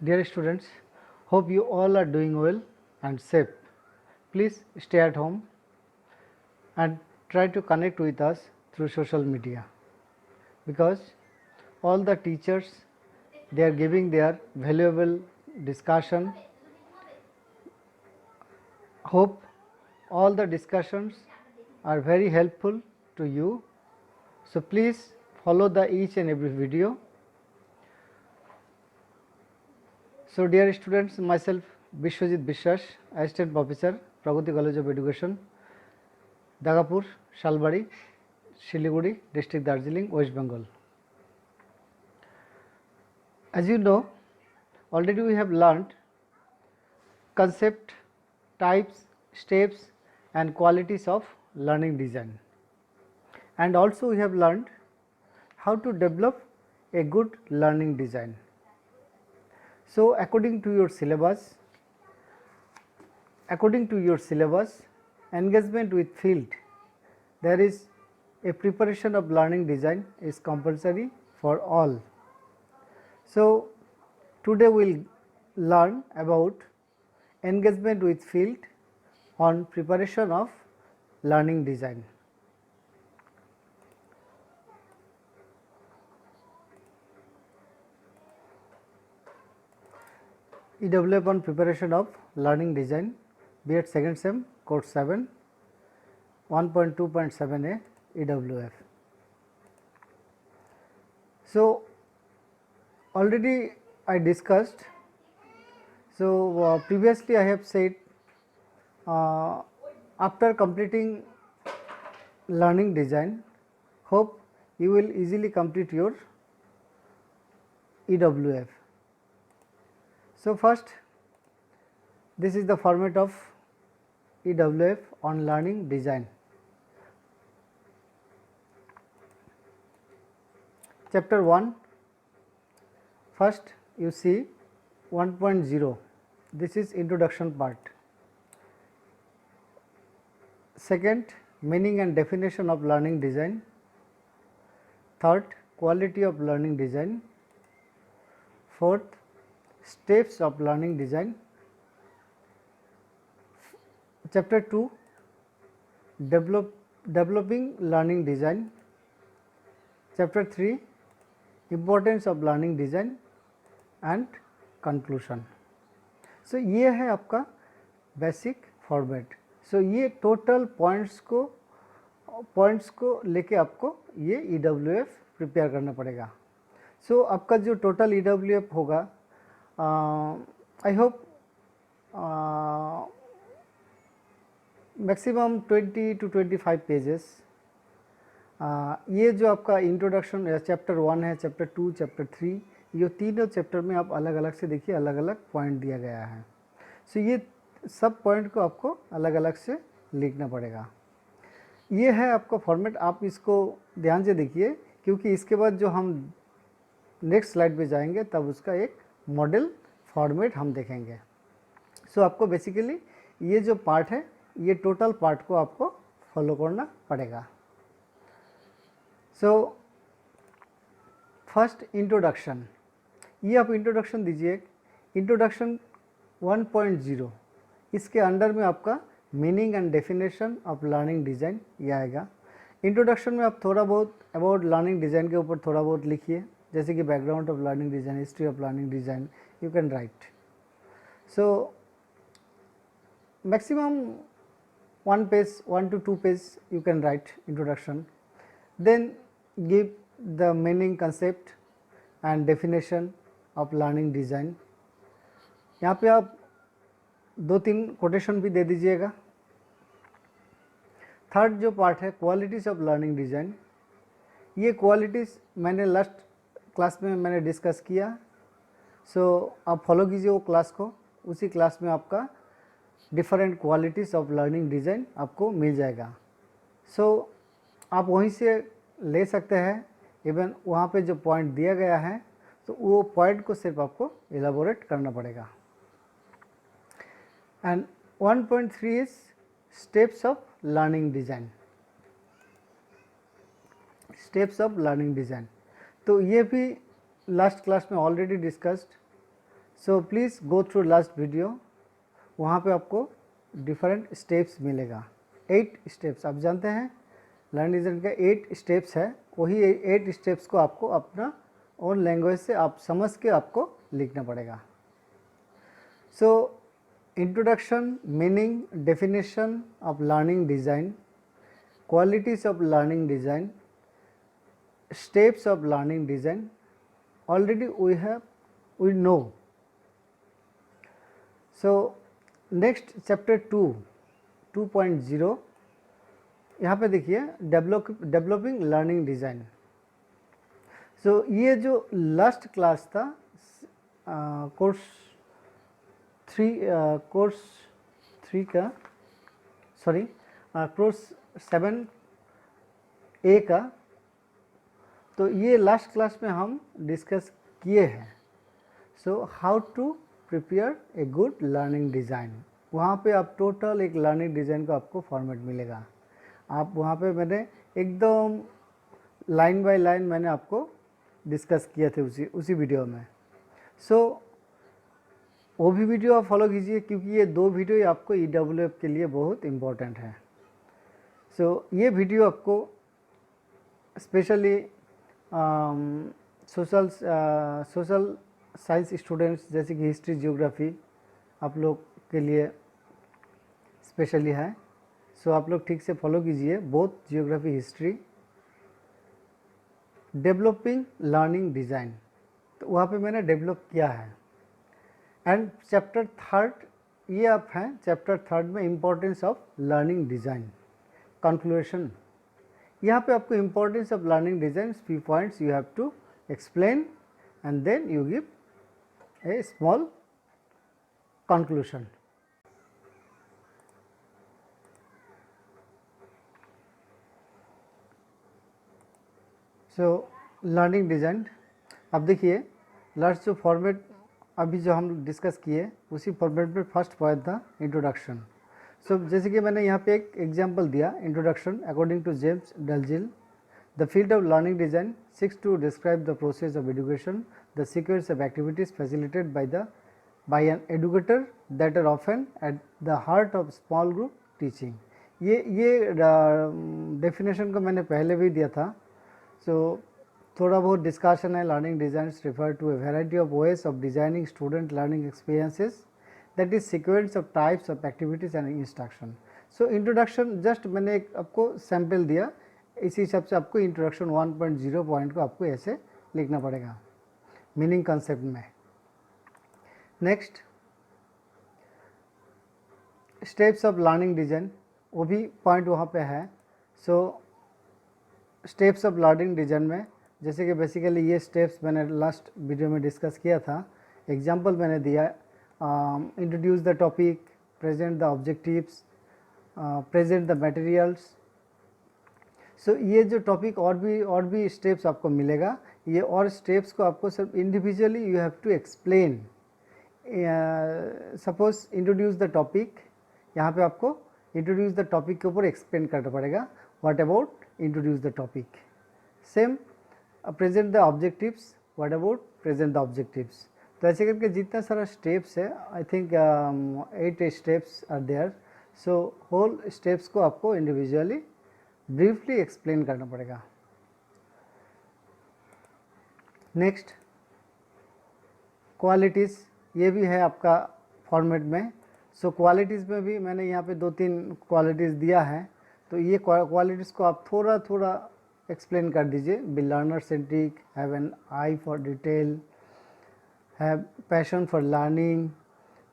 Dear students, hope you all are doing well and safe. Please stay at home and try to connect with us through social media, because all the teachers, they are giving their valuable discussion. Hope all the discussions are very helpful to you. So please follow the each and every video. So dear students, myself Bishwajit Bishwas, Assistant Professor, Pragati College of Education, Dagapur, Shalbari, Siliguri, District Darjeeling, West Bengal. As you know, already we have learned concept, types, steps and qualities of learning design, and also we have learned how to develop a good learning design. So according to your syllabus, engagement with field, there is a preparation of learning design is compulsory for all. So today we will learn about engagement with field on preparation of learning design. EWF on preparation of learning design, B.Ed second sem, course 7, 1.2.7a EWF. So already I discussed. So previously I have said, after completing learning design, hope you will easily complete your EWF. So first, this is the format of EWF on learning design. Chapter 1, first you see 1.0, this is introduction part. Second, meaning and definition of learning design. Third, quality of learning design. Fourth, steps of learning design. Chapter 2, developing learning design. Chapter 3, importance of learning design and conclusion. So ये है आपका basic format. सो ये total points को लेके आपको ये EWF prepare करना पड़ेगा. सो आपका जो टोटल EWF होगा, I hope maximum 20 to 25 pages. ये जो आपका इंट्रोडक्शन चैप्टर 1 है, चैप्टर 2, चैप्टर 3, ये तीनों चैप्टर में आप अलग अलग से देखिए, अलग अलग पॉइंट दिया गया है. सो ये सब पॉइंट को आपको अलग अलग से लिखना पड़ेगा. ये है आपका फॉर्मेट. आप इसको ध्यान से देखिए, क्योंकि इसके बाद जो हम नेक्स्ट स्लाइड पे जाएंगे तब उसका एक मॉडल फॉर्मेट हम देखेंगे. सो आपको बेसिकली ये जो पार्ट है, ये टोटल पार्ट को आपको फॉलो करना पड़ेगा. सो फर्स्ट इंट्रोडक्शन, ये आप इंट्रोडक्शन दीजिए. इंट्रोडक्शन 1.0, इसके अंडर में आपका meaning and definition of learning design ये आएगा. इंट्रोडक्शन में आप थोड़ा बहुत अबाउट लर्निंग डिज़ाइन के ऊपर थोड़ा बहुत लिखिए, जैसे कि background of learning design, history of learning design, you can write. So maximum 1 page, 1 to 2 page you can write introduction. Then give the meaning, concept and definition of learning design. यहाँ पे आप 2-3 कोटेशन भी दे दीजिएगा. Third जो part है qualities of learning design, ये qualities मैंने last class में मैंने डिस्कस किया. सो आप फॉलो कीजिए वो क्लास को. उसी क्लास में आपका different qualities of learning design आपको मिल जाएगा. सो आप वहीं से ले सकते हैं. इवन वहाँ पे जो पॉइंट दिया गया है, तो वो पॉइंट को सिर्फ आपको एलाबोरेट करना पड़ेगा. And 1.3 is steps of learning design. Steps of learning design, तो ये भी लास्ट क्लास में already discussed. So please go through last video, वहाँ पे आपको डिफरेंट स्टेप्स मिलेगा। 8 स्टेप्स आप जानते हैं लर्निंग डिज़ाइन का 8 स्टेप्स है, वही 8 स्टेप्स को आपको अपना ओन लैंग्वेज से आप समझ के आपको लिखना पड़ेगा। So introduction, meaning, definition of learning design, qualities of learning design, steps of learning design already we know. So next chapter 2.0, यहाँ पे देखिए डेवलपिंग लर्निंग डिज़ाइन। सो ये जो लास्ट क्लास था कोर्स 7A का, तो ये लास्ट क्लास में हम डिस्कस किए हैं। So how to prepare a good learning design, वहाँ पे आप टोटल एक लर्निंग डिज़ाइन का आपको फॉर्मेट मिलेगा। आप वहाँ पे मैंने एकदम लाइन बाय लाइन मैंने आपको डिस्कस किए थे उसी वीडियो में। सो वो भी वीडियो आप फॉलो कीजिए, क्योंकि ये 2 वीडियो ही आपको EWF के लिए बहुत इम्पोर्टेंट है। सो ये वीडियो आपको स्पेशली सोशल साइंस स्टूडेंट्स जैसे कि हिस्ट्री, जियोग्राफी आप लोग के लिए स्पेशली है। सो आप लोग ठीक से फॉलो कीजिए, both geography, history. Developing learning design, तो वहाँ पे मैंने डेवलप किया है। एंड चैप्टर 3 ये आप हैं, चैप्टर 3 में importance of learning design, conclusion. यहाँ पे आपको importance of learning design few points you have to explain and then you give a small conclusion. So learning design, अब देखिए लास्ट जो फॉर्मेट अभी जो हम डिस्कस किए उसी फॉर्मेट में फर्स्ट पॉइंट था इंट्रोडक्शन। सो जैसे कि मैंने यहाँ पे एक एग्जांपल दिया, introduction according to James Dalziel, the field of learning design seeks to describe the process of education, the sequence of activities facilitated by an educator that are often at the heart of small group teaching. ये definition को मैंने पहले भी दिया था। सो थोड़ा बहुत discussion है। Learning designs refer to a variety of ways of designing student learning experiences, that is sequence of types of activities and instruction. So introduction just मैंने एक आपको सैम्पल दिया, इसी हिसाब से आपको इंट्रोडक्शन 1.0 पॉइंट को आपको ऐसे लिखना पड़ेगा मीनिंग कंसेप्ट में। Next steps of learning design, वो भी पॉइंट वहाँ पे है। सो स्टेप्स ऑफ लर्निंग डिज़ाइन में जैसे कि बेसिकली ये स्टेप्स मैंने लास्ट वीडियो में डिस्कस किया था, एग्जांपल मैंने दिया, introduce the topic, present the objectives, present the materials. So ये जो टॉपिक और भी स्टेप्स आपको मिलेगा, ये और स्टेप्स को आपको सिर्फ individually you have to explain. Suppose introduce the topic, यहाँ पे आपको इंट्रोड्यूस द टॉपिक के ऊपर एक्सप्लेन करना पड़ेगा, what about introduce the topic. Same present the objectives, what about present the objectives. तो ऐसे करके जितना सारा स्टेप्स है, I think 8 steps are there. So whole steps को आपको इंडिविजुअली ब्रीफली एक्सप्लेन करना पड़ेगा। नेक्स्ट क्वालिटीज़, ये भी है आपका फॉर्मेट में। सो क्वालिटीज़ में भी मैंने यहाँ पे 2-3 क्वालिटीज़ दिया है, तो ये क्वालिटीज़ को आप थोड़ा थोड़ा एक्सप्लेन कर दीजिए। Be learner centric, have an eye for detail, have passion for learning,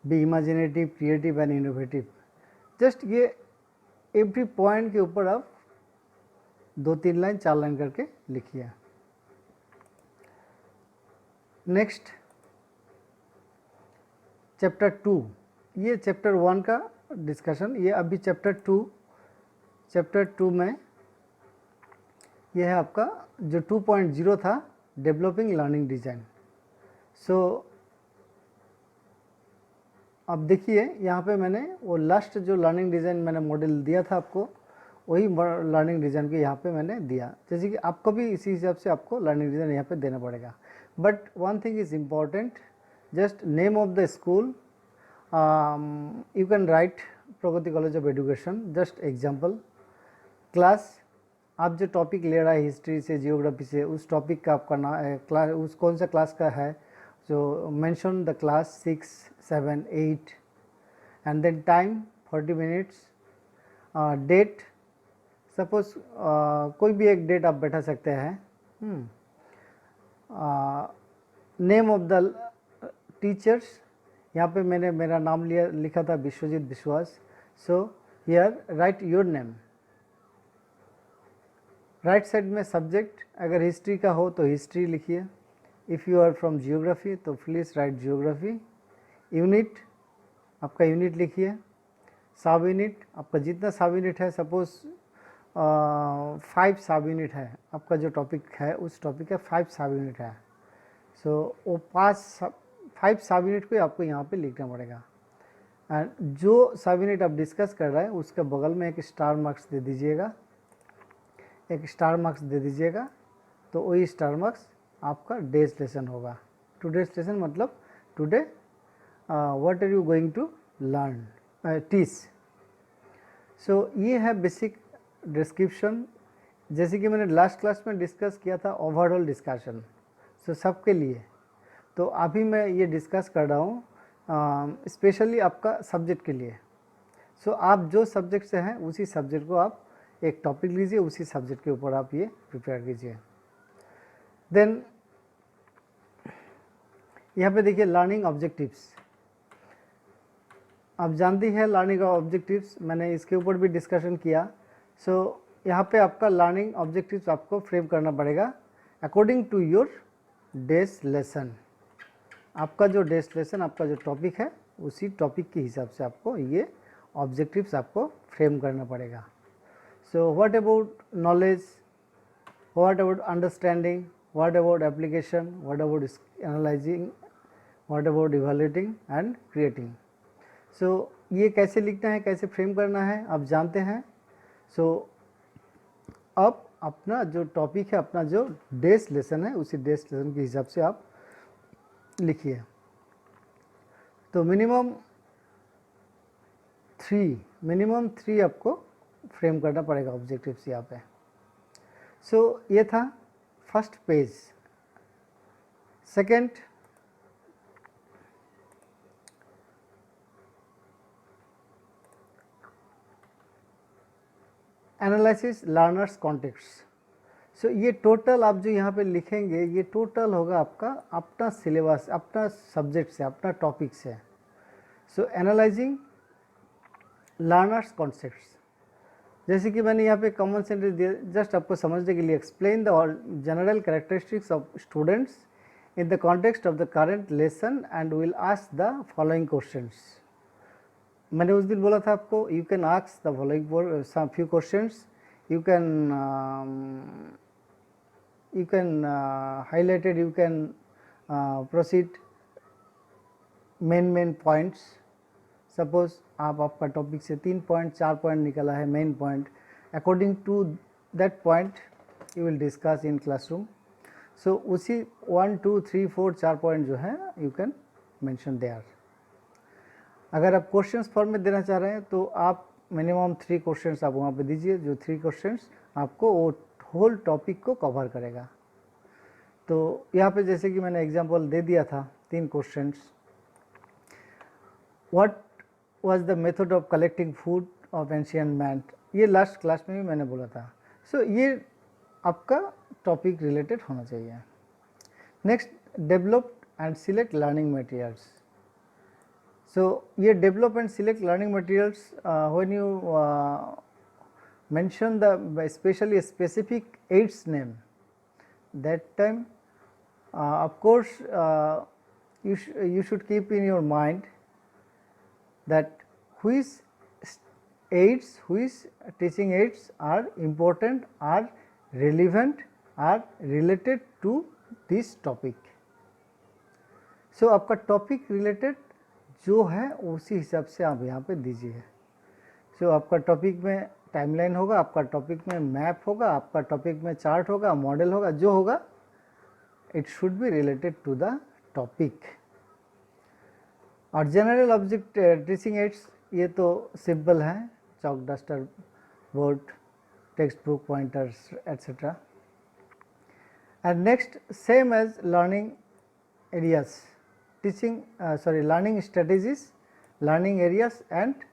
be imaginative, creative and innovative. Just ये एवरी पॉइंट के ऊपर आप 2-3 लाइन 4 लाइन करके लिखिए। नेक्स्ट चैप्टर 2, ये चैप्टर 1 का डिस्कशन, ये अभी चैप्टर 2 में ये है आपका जो 2.0 था, डेवलपिंग लर्निंग डिज़ाइन। सो अब देखिए यहाँ पे मैंने वो लास्ट जो लर्निंग डिज़ाइन मैंने मॉडल दिया था आपको, वही लर्निंग डिज़ाइन को यहाँ पे मैंने दिया। जैसे कि आपको भी इसी हिसाब से आपको लर्निंग डिज़ाइन यहाँ पे देना पड़ेगा। But one thing is important, just name of the school, you can write Pragati college of education, just example. Class, आप जो टॉपिक ले रहा है हिस्ट्री से, जियोग्राफी से, उस टॉपिक का आपका क्लास, उस कौन सा क्लास का है, जो mention the class 6, 7, 8 and then time 40 minutes. Date, suppose कोई भी एक डेट आप बैठा सकते हैं. नेम ऑफ द टीचर्स, यहाँ पे मैंने मेरा नाम लिखा था Vishwajit Vishwas. So here write your name. Right side में सब्जेक्ट, अगर हिस्ट्री का हो तो हिस्ट्री लिखिए. If you are from geography तो प्लीज़ राइट जियोग्राफी. यूनिट, आपका यूनिट लिखिए. सब यूनिट, आपका जितना सब यूनिट है, सपोज 5 सब यूनिट है, आपका जो टॉपिक है उस टॉपिक का 5 सब यूनिट है. सो वो 5 सब यूनिट को आपको यहाँ पे लिखना पड़ेगा. एंड जो सब यूनिट आप डिस्कस कर रहे हैं उसके बगल में एक स्टार मार्क्स दे दीजिएगा, एक स्टार मार्क्स दे दीजिएगा. तो वही स्टार मार्क्स आपका डेज लेसन होगा. टुडेज लेसन मतलब today what are you going to learn, teach. So ये है बेसिक डिस्क्रिप्शन. जैसे कि मैंने लास्ट क्लास में डिस्कस किया था ओवरऑल डिस्कशन, सो सबके लिए. तो अभी मैं ये डिस्कस कर रहा हूँ स्पेशली आपका सब्जेक्ट के लिए. सो आप जो सब्जेक्ट से हैं उसी सब्जेक्ट को आप एक टॉपिक लीजिए, उसी सब्जेक्ट के ऊपर आप ये प्रिपेयर कीजिए. देन यहाँ पे देखिए लर्निंग ऑब्जेक्टिव्स. आप जानती हैं लर्निंग ऑब्जेक्टिव्स, मैंने इसके ऊपर भी डिस्कशन किया. सो यहाँ पे आपका लर्निंग ऑब्जेक्टिव्स आपको फ्रेम करना पड़ेगा according to your day's lesson. आपका जो डेज लेसन, आपका जो टॉपिक है, उसी टॉपिक के हिसाब से आपको ये ऑब्जेक्टिव्स आपको फ्रेम करना पड़ेगा. So what about knowledge, what about understanding, what about application, what about analysing, what about evaluating and creating. So ये कैसे लिखना है, कैसे फ्रेम करना है आप जानते हैं. सो अब अपना जो टॉपिक है, अपना जो डेज लेसन है, उसी डेज लेसन के हिसाब से आप लिखिए. तो मिनिमम 3 आपको फ्रेम करना पड़ेगा ऑब्जेक्टिव्स यहाँ पे. सो ये था first page. Second, analysis learners context. So ये टोटल आप जो यहाँ पे लिखेंगे, ये टोटल होगा आपका अपना सिलेबस, अपना सब्जेक्ट से, अपना टॉपिक से. सो एनालाइजिंग लर्नर्स कॉन्सेप्ट्स, जैसे कि मैंने यहाँ पे कॉमन सेंटेंस दिया जस्ट आपको समझने के लिए. Explain the general characteristics of students in the context of the current lesson and will ask the following questions. मैंने उस दिन बोला था आपको, you can ask the following some few questions, you can highlight it, you can proceed main points. Suppose आप आपका topic से 3 point 4 point निकला है main point, according to that point you will discuss in classroom. So उसी 1, 2, 3, 4 4 point जो है you can mention there. अगर आप क्वेश्चंस फॉर्म में देना चाह रहे हैं तो आप मिनिमम 3 क्वेश्चंस आप वहाँ पे दीजिए, जो 3 क्वेश्चंस आपको वो होल टॉपिक को कवर करेगा. तो यहाँ पे जैसे कि मैंने एग्जांपल दे दिया था 3 questions. What was the method of collecting food of ancient man, ये लास्ट क्लास में भी मैंने बोला था. सो ये आपका टॉपिक रिलेटेड होना चाहिए. Next, develop and select learning materials. So ये develop and select learning materials, when you mention the especially a specific aids name, that time of course you should keep in your mind that which aids, which teaching aids are important, are relevant, are related to this topic. So आपका topic related जो है उसी हिसाब से आप यहाँ पे दीजिए. सो आपका टॉपिक में टाइमलाइन होगा, आपका टॉपिक में मैप होगा, आपका टॉपिक में चार्ट होगा, मॉडल होगा, जो होगा it should be related to the topic. और जनरल ऑब्जेक्ट टीचिंग एड्स ये तो सिंपल हैं, chalk, duster, board, text book, pointers etcetera. And next, same as learning areas, learning strategies, learning areas and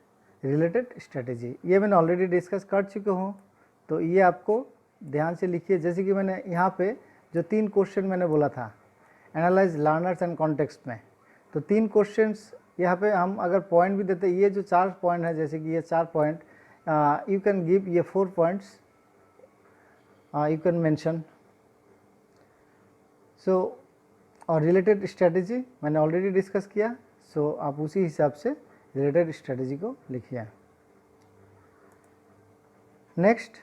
related strategy. ये मैंने already discuss कर चुके हूँ, तो ये आपको ध्यान से लिखिए. जैसे कि मैंने यहाँ पे जो 3 क्वेश्चन मैंने बोला था एनालाइज लर्नर्स एंड कॉन्टेक्स्ट में, तो 3 क्वेश्चंस यहाँ पे हम अगर पॉइंट भी देते, ये जो 4 पॉइंट है, जैसे कि ये 4 पॉइंट यू कैन गिव, ये 4 पॉइंट्स यू कैन मेंशन. सो और रिलेटेड स्ट्रेटजी मैंने ऑलरेडी डिस्कस किया, सो आप उसी हिसाब से रिलेटेड स्ट्रेटजी को लिखिए. Next,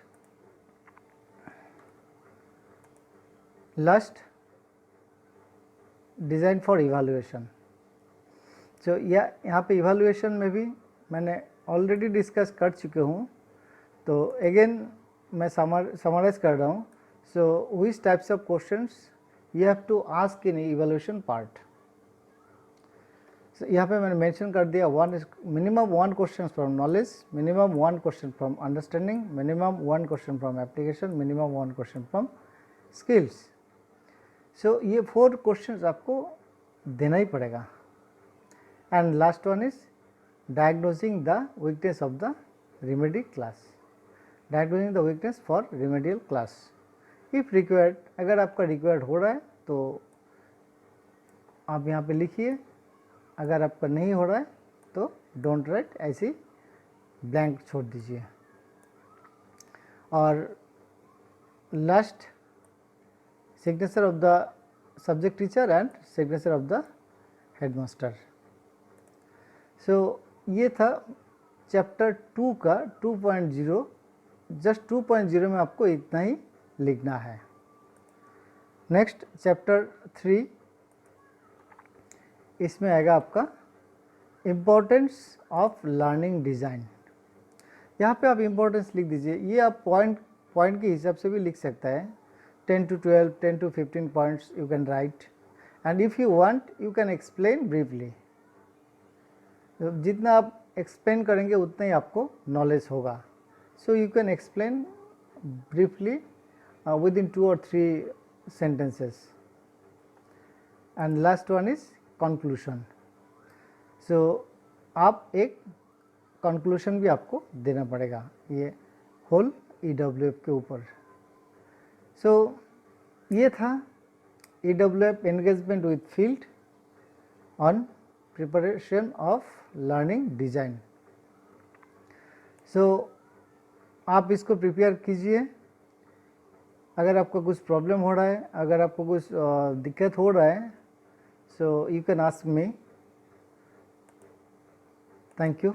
last, design for evaluation. So यहाँ पे इवैल्यूएशन में भी मैंने ऑलरेडी डिस्कस कर चुके हूँ, तो अगेन मैं समराइज कर रहा हूँ. So which types of questions you have to ask in evaluation part. So यहाँ पे मैंने मेंशन कर दिया, minimum 1 question from knowledge, minimum 1 question from understanding, minimum 1 question from application, minimum 1 question from skills. So ये 4 questions आपको देना ही पड़ेगा. And last one is diagnosing the weakness of the remedial class, diagnosing the weakness for remedial class. If required, अगर आपका required हो रहा है तो आप यहाँ पे लिखिए, अगर आपका नहीं हो रहा है तो डोंट राइट, ऐसी ब्लैंक छोड़ दीजिए. और last, signature of the subject teacher and signature of the headmaster. So ये था चैप्टर 2 का 2.0. जस्ट 2.0 में आपको इतना ही लिखना है. नेक्स्ट चैप्टर 3, इसमें आएगा आपका इम्पोर्टेंस ऑफ लर्निंग डिज़ाइन. यहाँ पे आप इम्पोर्टेंस लिख दीजिए. ये आप पॉइंट के हिसाब से भी लिख सकता है. 10 to 12, 10 to 15 points you can write, and if you want you can explain briefly. जितना आप एक्सप्लेन करेंगे उतना ही आपको नॉलेज होगा. So you can explain briefly within 2 or 3 sentences. And last one is conclusion. So आप एक conclusion भी आपको देना पड़ेगा ये होल EWF के ऊपर. So ये था EWF engagement with field on preparation of learning design. So आप इसको प्रिपेयर कीजिए. अगर आपको कुछ प्रॉब्लम हो रहा है, अगर आपको कुछ दिक्कत हो रहा है, so you can ask me. Thank you.